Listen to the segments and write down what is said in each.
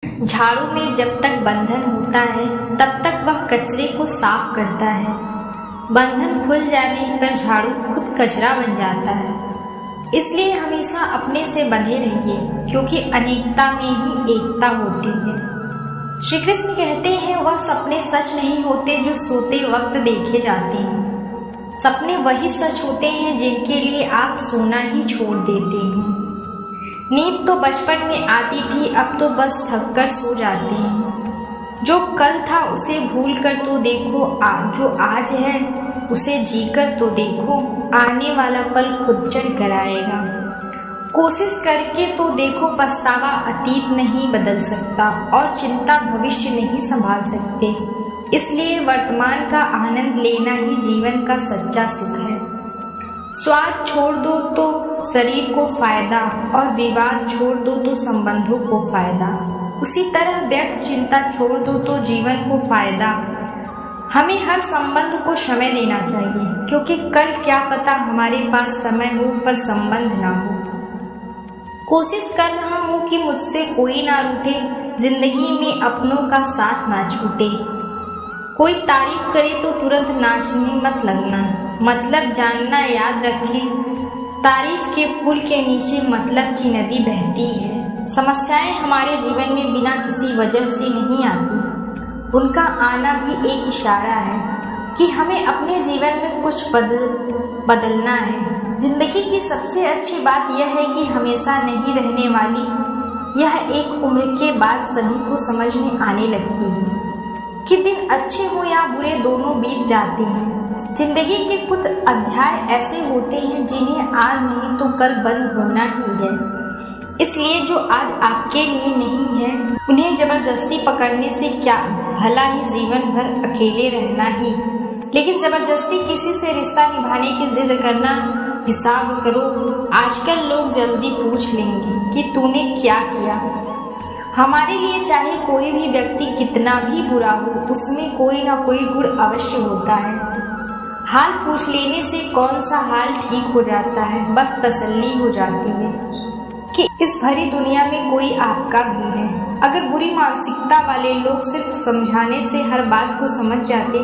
झाड़ू में जब तक बंधन होता है तब तक वह कचरे को साफ करता है। बंधन खुल जाने पर झाड़ू खुद कचरा बन जाता है। इसलिए हमेशा अपने से बंधे रहिए, क्योंकि अनेकता में ही एकता होती है। श्री कृष्ण कहते हैं, वह सपने सच नहीं होते जो सोते वक्त देखे जाते हैं। सपने वही सच होते हैं जिनके लिए आप सोना ही छोड़ देते हैं। नींद तो बचपन में आती थी, अब तो बस थक कर सो जाते हैं। जो कल था उसे भूल कर तो देखो, जो आज है उसे जी कर तो देखो। आने वाला पल खुद चल कर आएगा। कोशिश करके तो देखो, पछतावा अतीत नहीं बदल सकता और चिंता भविष्य नहीं संभाल सकते। इसलिए वर्तमान का आनंद लेना ही जीवन का सच्चा सुख है। स्वार्थ छोड़ दो तो शरीर को फायदा और विवाद छोड़ दो तो संबंधों को फायदा। उसी तरह व्यक्त चिंता छोड़ दो तो जीवन को फायदा। हमें हर संबंध को समय देना चाहिए, क्योंकि कल क्या पता हमारे पास समय हो पर संबंध ना हो। कोशिश कर रहा हूँ कि मुझसे कोई ना रूठे, जिंदगी में अपनों का साथ ना छूटे। कोई तारीफ करे तो तुरंत नाचने मत लगना, मतलब जानना याद रखें। तारीफ के पुल के नीचे मतलब की नदी बहती है। समस्याएं हमारे जीवन में बिना किसी वजह से नहीं आती। उनका आना भी एक इशारा है कि हमें अपने जीवन में कुछ बदलना है। जिंदगी की सबसे अच्छी बात यह है कि हमेशा नहीं रहने वाली। यह एक उम्र के बाद सभी को समझ में आने लगती है कि दिन अच्छे हो या बुरे दोनों बीत जाते हैं। जिंदगी के कुछ अध्याय ऐसे होते हैं जिन्हें आज नहीं तो कल बंद होना ही है। इसलिए जो आज आपके लिए नहीं है उन्हें जबरदस्ती पकड़ने से क्या, भला ही जीवन भर अकेले रहना ही। लेकिन जबरदस्ती किसी से रिश्ता निभाने की जिद करना, हिसाब करो। आजकल लोग जल्दी पूछ लेंगे कि तूने क्या किया। हमारे लिए चाहे कोई भी व्यक्ति कितना भी बुरा हो, उसमें कोई ना कोई गुण अवश्य होता है। हाल पूछ लेने से कौन सा हाल ठीक हो जाता है, बस तसल्ली हो जाती है कि इस भरी दुनिया में कोई आपका भी है। अगर बुरी मानसिकता वाले लोग सिर्फ समझाने से हर बात को समझ जाते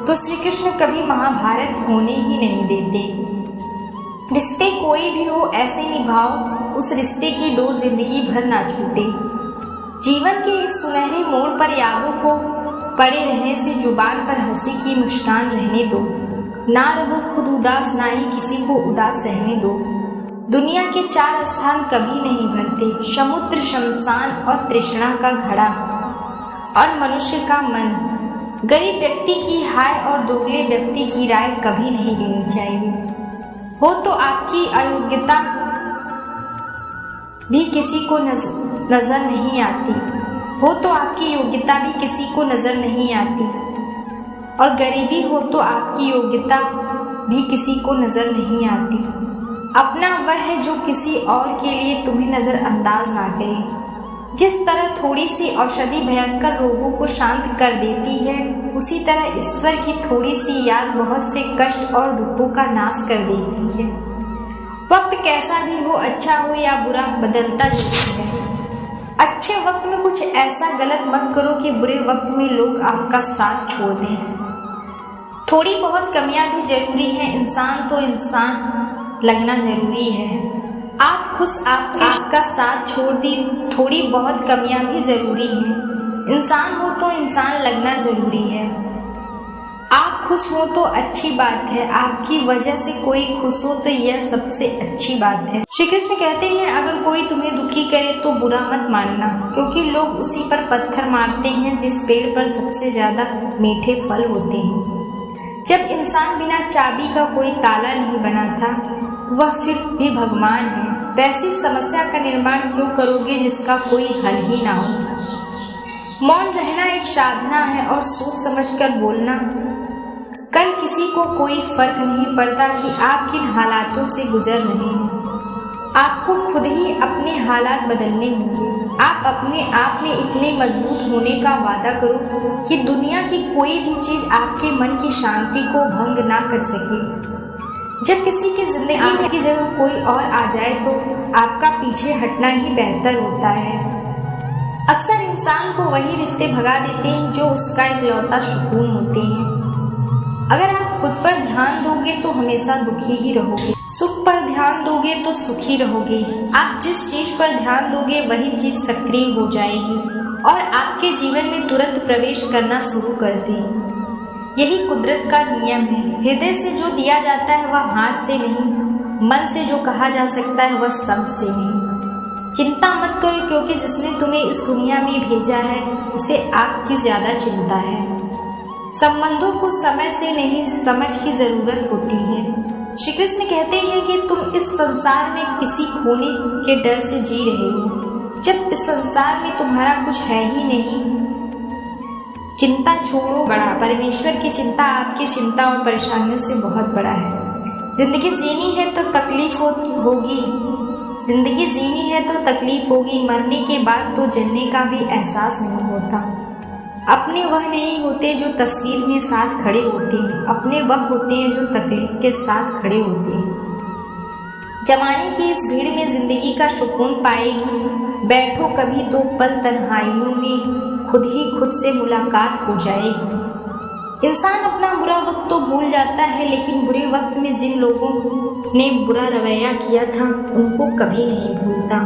तो श्री कृष्ण कभी महाभारत होने ही नहीं देते। रिश्ते कोई भी हो ऐसे निभाओ, उस रिश्ते की डोर जिंदगी भर ना छूटे। जीवन के इस सुनहरे मोड़ पर यादों को पड़े रहने से जुबान पर हंसी की मुस्कान रहने दो। ना रहो खुद उदास, ना ही किसी को उदास रहने दो। दुनिया के 4 स्थान कभी नहीं भरते, समुद्र, शमशान और तृष्णा का घड़ा और मनुष्य का मन। गरीब व्यक्ति की हाय और दोगले व्यक्ति की राय कभी नहीं लेनी चाहिए। हो तो आपकी अयोग्यता भी किसी को नजर नहीं आती, हो तो आपकी योग्यता भी किसी को नजर नहीं आती, और गरीबी हो तो आपकी योग्यता भी किसी को नजर नहीं आती। अपना वह है जो किसी और के लिए तुम्हें नजरअंदाज ना करे। जिस तरह थोड़ी सी औषधि भयंकर रोगों को शांत कर देती है, उसी तरह ईश्वर की थोड़ी सी याद बहुत से कष्ट और दुखों का नाश कर देती है। वक्त कैसा भी हो, अच्छा हो या बुरा, बदलता जरूर है। अच्छे वक्त में कुछ ऐसा गलत मत करो कि बुरे वक्त में लोग आपका साथ छोड़ दें। थोड़ी बहुत कमियां भी जरूरी हैं, इंसान तो इंसान लगना जरूरी है। आप खुश आपका साथ छोड़ दी, थोड़ी बहुत कमियां भी जरूरी हैं। इंसान हो तो इंसान लगना जरूरी है। आप खुश हो तो अच्छी बात है, आपकी वजह से कोई खुश हो तो यह सबसे अच्छी बात है। श्री कृष्ण कहते हैं, अगर कोई तुम्हें दुखी करे तो बुरा मत मानना, क्योंकि लोग उसी पर पत्थर मारते हैं जिस पेड़ पर सबसे ज्यादा मीठे फल होते हैं। जब इंसान बिना चाबी का कोई ताला नहीं बना था, वह फिर भी भगवान है। वैसी समस्या का निर्माण क्यों करोगे जिसका कोई हल ही ना हो। मौन रहना एक साधना है और सोच समझकर बोलना। कल किसी को कोई फर्क नहीं पड़ता कि आप किन हालातों से गुजर रहे हैं। आपको खुद ही अपने हालात बदलने होंगे। आप अपने आप में इतने मजबूत होने का वादा करो कि दुनिया की कोई भी चीज आपके मन की शांति को भंग ना कर सके। जब किसी की जिंदगी की जगह कोई और आ जाए तो आपका पीछे हटना ही बेहतर होता है। अक्सर इंसान को वही रिश्ते भगा देते हैं जो उसका इकलौता सुकून होते हैं। अगर आप खुद पर ध्यान दोगे तो हमेशा दुखी ही रहोगे, सुख पर ध्यान दोगे तो सुखी रहोगे। आप जिस चीज पर ध्यान दोगे वही चीज सक्रिय हो जाएगी और आपके जीवन में तुरंत प्रवेश करना शुरू कर देगी। यही कुदरत का नियम है। हृदय से जो दिया जाता है वह हाथ से नहीं, मन से जो कहा जा सकता है वह शब्द से नहीं। चिंता मत करो, क्योंकि जिसने तुम्हें इस दुनिया में भेजा है उसे आपकी ज्यादा चिंता है। संबंधों को समय से नहीं समझ की जरूरत होती है। श्री कृष्ण कहते हैं कि तुम इस संसार में किसी खोने के डर से जी रहे हो, जब इस संसार में तुम्हारा कुछ है ही नहीं। चिंता छोड़ो, बड़ा परमेश्वर की चिंता आपकी चिंता और परेशानियों से बहुत बड़ा है। जिंदगी जीनी है तो तकलीफ होगी, जिंदगी जीनी है तो तकलीफ होगी। मरने के बाद तो जलने का भी एहसास नहीं होता। अपने वह नहीं होते जो तस्वीर में साथ खड़े होते हैं, अपने वह होते हैं जो तकलीफ के साथ खड़े होते हैं। जमाने की इस भीड़ में जिंदगी का सुकून पाएगी। बैठो कभी तो पल तन्हाइयों में, खुद ही खुद से मुलाकात हो जाएगी। इंसान अपना बुरा वक्त तो भूल जाता है, लेकिन बुरे वक्त में जिन लोगों ने बुरा रवैया किया था उनको कभी नहीं भूलता।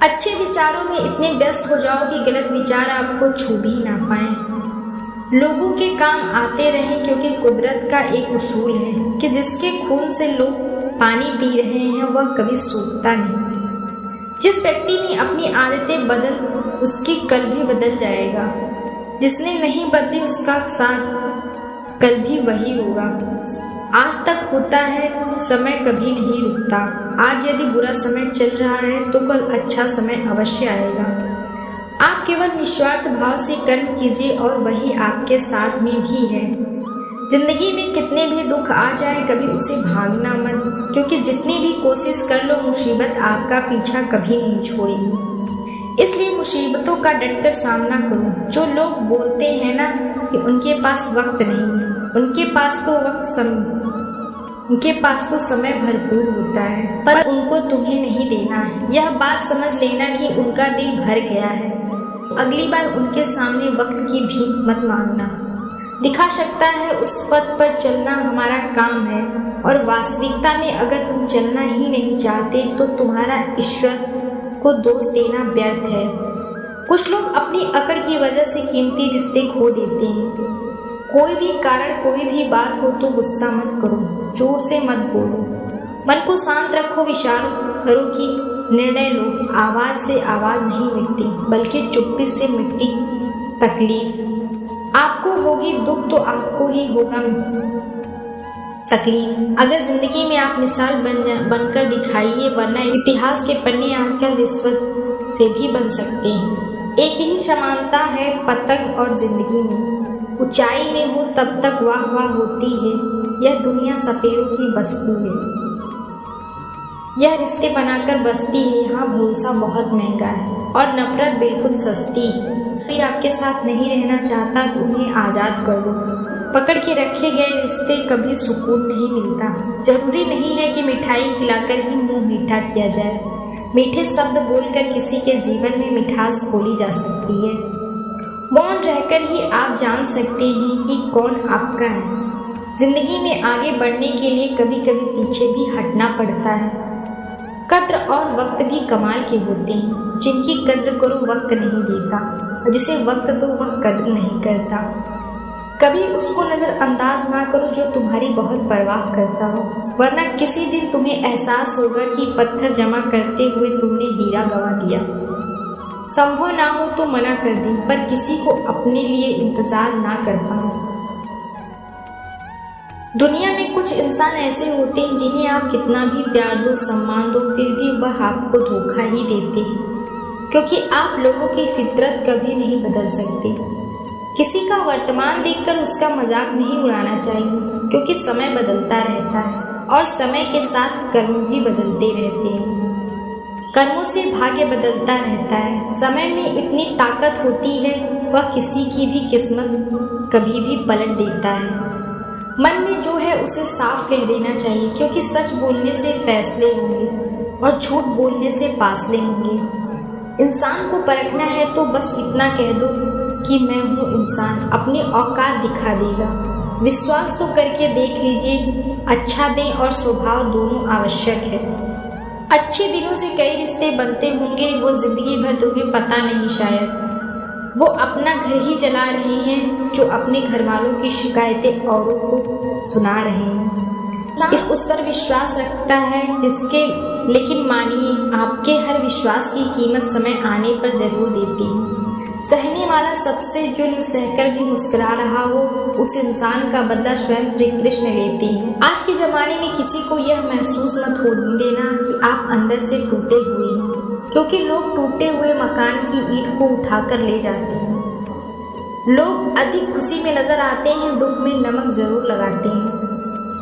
अच्छे विचारों में इतने व्यस्त हो जाओ कि गलत विचार आपको छू भी ना पाए। लोगों के काम आते रहें, क्योंकि कुदरत का एक उसूल है कि जिसके खून से लोग पानी पी रहे हैं वह कभी सूखता नहीं। जिस व्यक्ति ने अपनी आदतें बदल, उसकी कल भी बदल जाएगा। जिसने नहीं बदली उसका साथ कल भी वही होगा। आज तक होता है, समय कभी नहीं रुकता। आज यदि बुरा समय चल रहा है तो कल अच्छा समय अवश्य आएगा। आप केवल निस्वार्थ भाव से कर्म कीजिए और वही आपके साथ में भी है। जिंदगी में कितने भी दुख आ जाए कभी उसे भागना मत, क्योंकि जितनी भी कोशिश कर लो मुसीबत आपका पीछा कभी नहीं छोड़ेगी। इसलिए मुसीबतों का डटकर सामना करो। जो लोग बोलते हैं ना कि उनके पास वक्त नहीं है, उनके पास तो समय भरपूर होता है, पर उनको तुम्हें नहीं देना है। यह बात समझ लेना कि उनका दिल भर गया है। अगली बार उनके सामने वक्त की भीख मत मांगना। दिखा सकता है उस पथ पर चलना हमारा काम है, और वास्तविकता में अगर तुम चलना ही नहीं चाहते तो तुम्हारा ईश्वर को दोष देना व्यर्थ है। कुछ लोग अपनी अकड़ की वजह से कीमती रिश्ते खो देते हैं। कोई भी कारण, कोई भी बात हो तो गुस्सा मत करो, जोर से मत बोलो, मन को शांत रखो, विचार करो कि निर्णय लो। आवाज से आवाज नहीं मिटती, बल्कि चुप्पी से मिटती तकलीफ। आपको होगी दुख तो आपको ही होगा तकलीफ। अगर जिंदगी में आप मिसाल बनकर दिखाइए, वरना इतिहास के पन्ने आजकल रिश्वत से भी बन सकते हैं। एक ही समानता है पतंग और जिंदगी में। ऊंचाई में हो तब तक वाह वाह होती है। यह दुनिया सपेरों की बस्ती है, यह रिश्ते बनाकर बसती है। यहाँ भरोसा बहुत महंगा है और नफरत बिल्कुल सस्ती। कोई आपके साथ नहीं रहना चाहता तो उन्हें आज़ाद कर दो। पकड़ के रखे गए रिश्ते कभी सुकून नहीं मिलता। जरूरी नहीं है कि मिठाई खिलाकर ही मुंह मीठा किया जाए। मीठे शब्द बोलकर किसी के जीवन में मिठास खोली जा सकती है। मौन रहकर ही आप जान सकते हैं कि कौन आपका है। जिंदगी में आगे बढ़ने के लिए कभी कभी पीछे भी हटना पड़ता है। कद्र और वक्त भी कमाल के होते हैं। जिनकी कद्र करो वक्त नहीं देता, और जिसे वक्त दो वह कद्र नहीं करता। कभी उसको नज़रअंदाज ना करो जो तुम्हारी बहुत परवाह करता हो, वरना किसी दिन तुम्हें एहसास होगा कि पत्थर जमा करते हुए तुमने हीरा गंवा दिया। संभव ना हो तो मना कर दे, पर किसी को अपने लिए इंतजार ना कर पाए। दुनिया में कुछ इंसान ऐसे होते हैं जिन्हें आप कितना भी प्यार दो, सम्मान दो, फिर भी वह आपको धोखा ही देते हैं, क्योंकि आप लोगों की फितरत कभी नहीं बदल सकते। किसी का वर्तमान देखकर उसका मजाक नहीं उड़ाना चाहिए, क्योंकि समय बदलता रहता है और समय के साथ कर्म भी बदलते रहते हैं। कर्मों से भाग्य बदलता रहता है। समय में इतनी ताकत होती है, वह किसी की भी किस्मत कभी भी पलट देता है। मन में जो है उसे साफ कह देना चाहिए, क्योंकि सच बोलने से फैसले होंगे और झूठ बोलने से फासले होंगे। इंसान को परखना है तो बस इतना कह दो कि मैं हूँ इंसान, अपनी औकात दिखा देगा। विश्वास तो करके देख लीजिए, अच्छा दें और स्वभाव दोनों आवश्यक है। अच्छे दिनों से कई रिश्ते बनते होंगे, वो जिंदगी भर तुम्हें पता नहीं शायद। वो अपना घर ही जला रहे हैं जो अपने घर वालों की शिकायतें औरों को सुना रहे हैं। उस पर विश्वास रखता है जिसके, लेकिन मानिए आपके हर विश्वास की कीमत समय आने पर जरूर देती है। सहने वाला सबसे जुल्म सहकर भी मुस्कुरा रहा हो, उस इंसान का बदला स्वयं श्री कृष्ण लेते हैं। आज के जमाने में किसी को यह महसूस मत होने देना कि आप अंदर से टूटे हुए हैं, क्योंकि लोग टूटे हुए मकान की ईंट को उठाकर ले जाते हैं। लोग अधिक खुशी में नजर आते हैं, दुख में नमक जरूर लगाते हैं।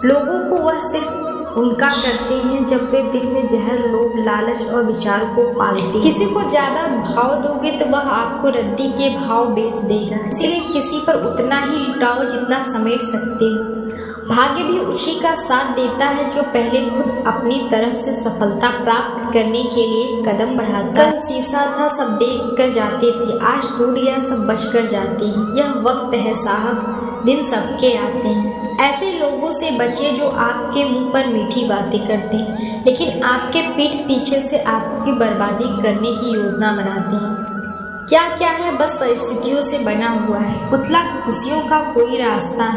लोगों को वह सिर्फ उनका करते हैं जब वे दिल में जहर, लोभ, लालच और विचार को पालते हैं। किसी को ज्यादा भाव दोगे तो वह आपको रद्दी के भाव बेच देगा, इसलिए किसी पर उतना ही लुटाओ जितना समेट सकते हो। भाग्य भी उसी का साथ देता है जो पहले खुद अपनी तरफ से सफलता प्राप्त करने के लिए कदम बढ़ाता है। कल शीशा था, सब देख कर जाते थे, आज टूट गया, सब बच कर जाते हैं। यह वक्त है साहब, दिन सबके आते हैं। ऐसे लोगों से बचिए जो आपके मुंह पर मीठी बातें करते हैं, लेकिन आपके पीठ पीछे से आपकी बर्बादी करने की योजना बनाते हैं। क्या क्या है, बस परिस्थितियों से बना हुआ है। पुतला खुशियों का कोई रास्ता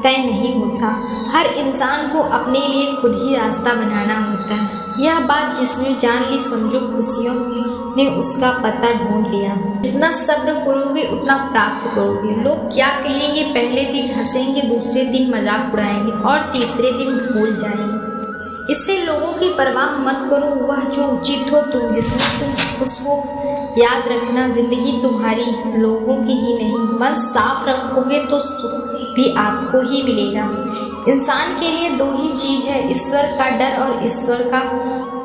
तय नहीं होता, हर इंसान को अपने लिए खुद ही रास्ता बनाना होता है। यह बात जिसने जान ली, समझो खुशियों ने उसका पता ढूंढ लिया। जितना सब्र करोगे उतना प्राप्त करोगे। लोग क्या कहेंगे, पहले दिन हंसेंगे, दूसरे दिन मजाक उड़ाएंगे और तीसरे दिन भूल जाएंगे। इससे लोगों की परवाह मत करो, वह जो उचित हो तुम जिसमें तुम खुश हो। याद रखना, जिंदगी तुम्हारी, लोगों की ही नहीं। मन साफ रखोगे तो सुख भी आपको ही मिलेगा। इंसान के लिए दो ही चीज है, ईश्वर का डर और ईश्वर का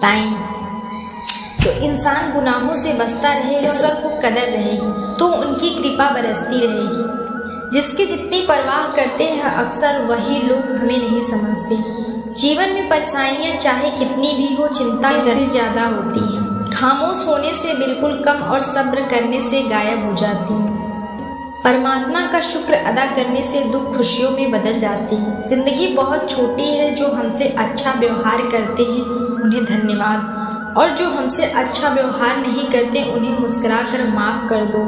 टाइम। तो इंसान गुनाहों से बचता रहे, ईश्वर को कदर रहेगी तो उनकी कृपा बरसती रहेगी। जिसकी जितनी परवाह करते हैं अक्सर वही लोग हमें नहीं समझते। जीवन में परेशानियां चाहे कितनी भी हो, चिंता से ज्यादा होती हैं। खामोश होने से बिल्कुल कम और सब्र करने से गायब हो जाती हैं। परमात्मा का शुक्र अदा करने से दुख खुशियों में बदल जाती है। जिंदगी बहुत छोटी है, जो हमसे अच्छा व्यवहार करते हैं उन्हें धन्यवाद, और जो हमसे अच्छा व्यवहार नहीं करते उन्हें मुस्कुराकर माफ कर दो।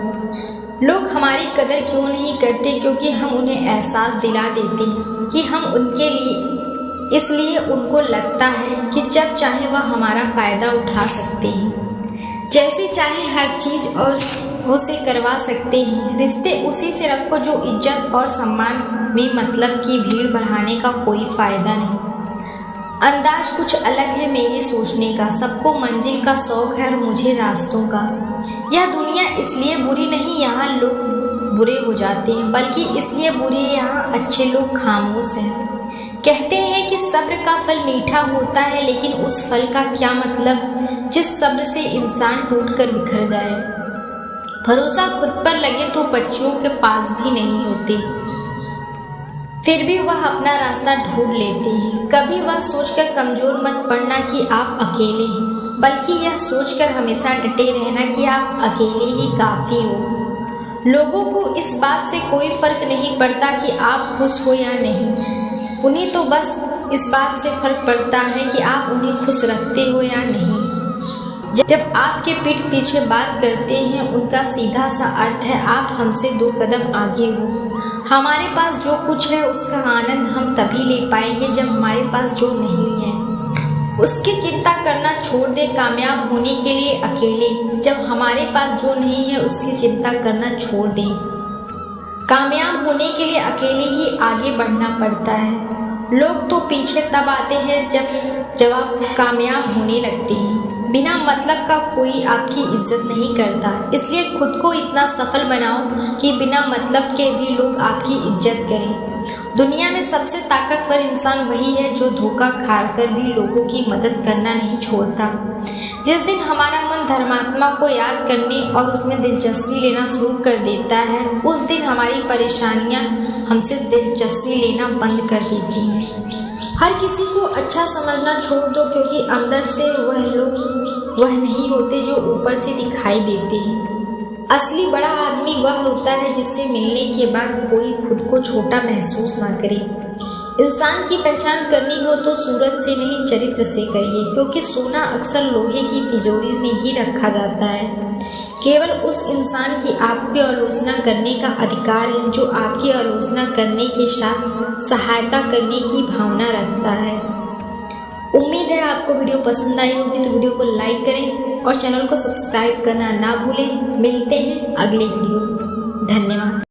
लोग हमारी कदर क्यों नहीं करते, क्योंकि हम उन्हें एहसास दिला देते हैं कि हम उनके लिए, इसलिए उनको लगता है कि जब चाहे वह हमारा फायदा उठा सकते हैं। जैसे चाहे हर चीज और उसे करवा सकते हैं। रिश्ते उसी से रखो जो इज्जत और सम्मान में, मतलब की भीड़ बढ़ाने का कोई फायदा नहीं। अंदाज कुछ अलग है मेरे सोचने का, सबको मंजिल का शौक है और मुझे रास्तों का। यह दुनिया इसलिए बुरी नहीं यहाँ लोग बुरे हो जाते हैं, बल्कि इसलिए बुरे यहाँ अच्छे लोग खामोश हैं। कहते हैं कि सब्र का फल मीठा होता है, लेकिन उस फल का क्या मतलब जिस सब्र से इंसान टूटकर बिखर जाए। भरोसा खुद पर लगे तो बच्चों के पास भी नहीं होते, फिर भी वह अपना रास्ता ढूंढ लेते हैं। कभी वह सोचकर कमजोर मत पड़ना कि आप अकेले हैं, बल्कि यह सोचकर हमेशा डटे रहना कि आप अकेले ही काफी हो। लोगों को इस बात से कोई फर्क नहीं पड़ता कि आप खुश हो या नहीं, उन्हें तो बस इस बात से फर्क पड़ता है कि आप उन्हें खुश रखते हो या नहीं। जब आपके पीठ पीछे बात करते हैं उनका सीधा सा अर्थ है आप हमसे 2 कदम आगे हो। हमारे पास जो कुछ है उसका आनंद हम तभी ले पाएंगे जब हमारे पास जो नहीं है उसकी चिंता करना छोड़ दे। कामयाब होने के लिए अकेले, जब हमारे पास जो नहीं है उसकी चिंता करना छोड़ दे। कामयाब होने के लिए अकेले ही आगे बढ़ना पड़ता है। लोग तो पीछे तब आते हैं जब आप कामयाब होने लगते हैं। बिना मतलब का कोई आपकी इज्जत नहीं करता, इसलिए खुद को इतना सफल बनाओ कि बिना मतलब के भी लोग आपकी इज्जत करें। दुनिया में सबसे ताकतवर इंसान वही है जो धोखा खाकर भी लोगों की मदद करना नहीं छोड़ता। जिस दिन हमारा मन धर्मात्मा को याद करने और उसमें दिलचस्पी लेना शुरू कर देता है, उस दिन हमारी परेशानियां हमसे दिलचस्पी लेना बंद कर देती हैं। हर किसी को अच्छा समझना छोड़ दो, क्योंकि अंदर से वह लोग वह नहीं होते जो ऊपर से दिखाई देते हैं। असली बड़ा आदमी वह होता है जिससे मिलने के बाद कोई खुद को छोटा महसूस ना करे। इंसान की पहचान करनी हो तो सूरत से नहीं चरित्र से करिए, क्योंकि सोना अक्सर लोहे की तिजोरी में ही रखा जाता है। केवल उस इंसान की आपकी आलोचना करने का अधिकार है जो आपकी आलोचना करने के साथ सहायता करने की भावना रखता है। उम्मीद है आपको वीडियो पसंद आई होगी, तो वीडियो को लाइक करें और चैनल को सब्सक्राइब करना ना भूलें। मिलते हैं अगले वीडियो। धन्यवाद।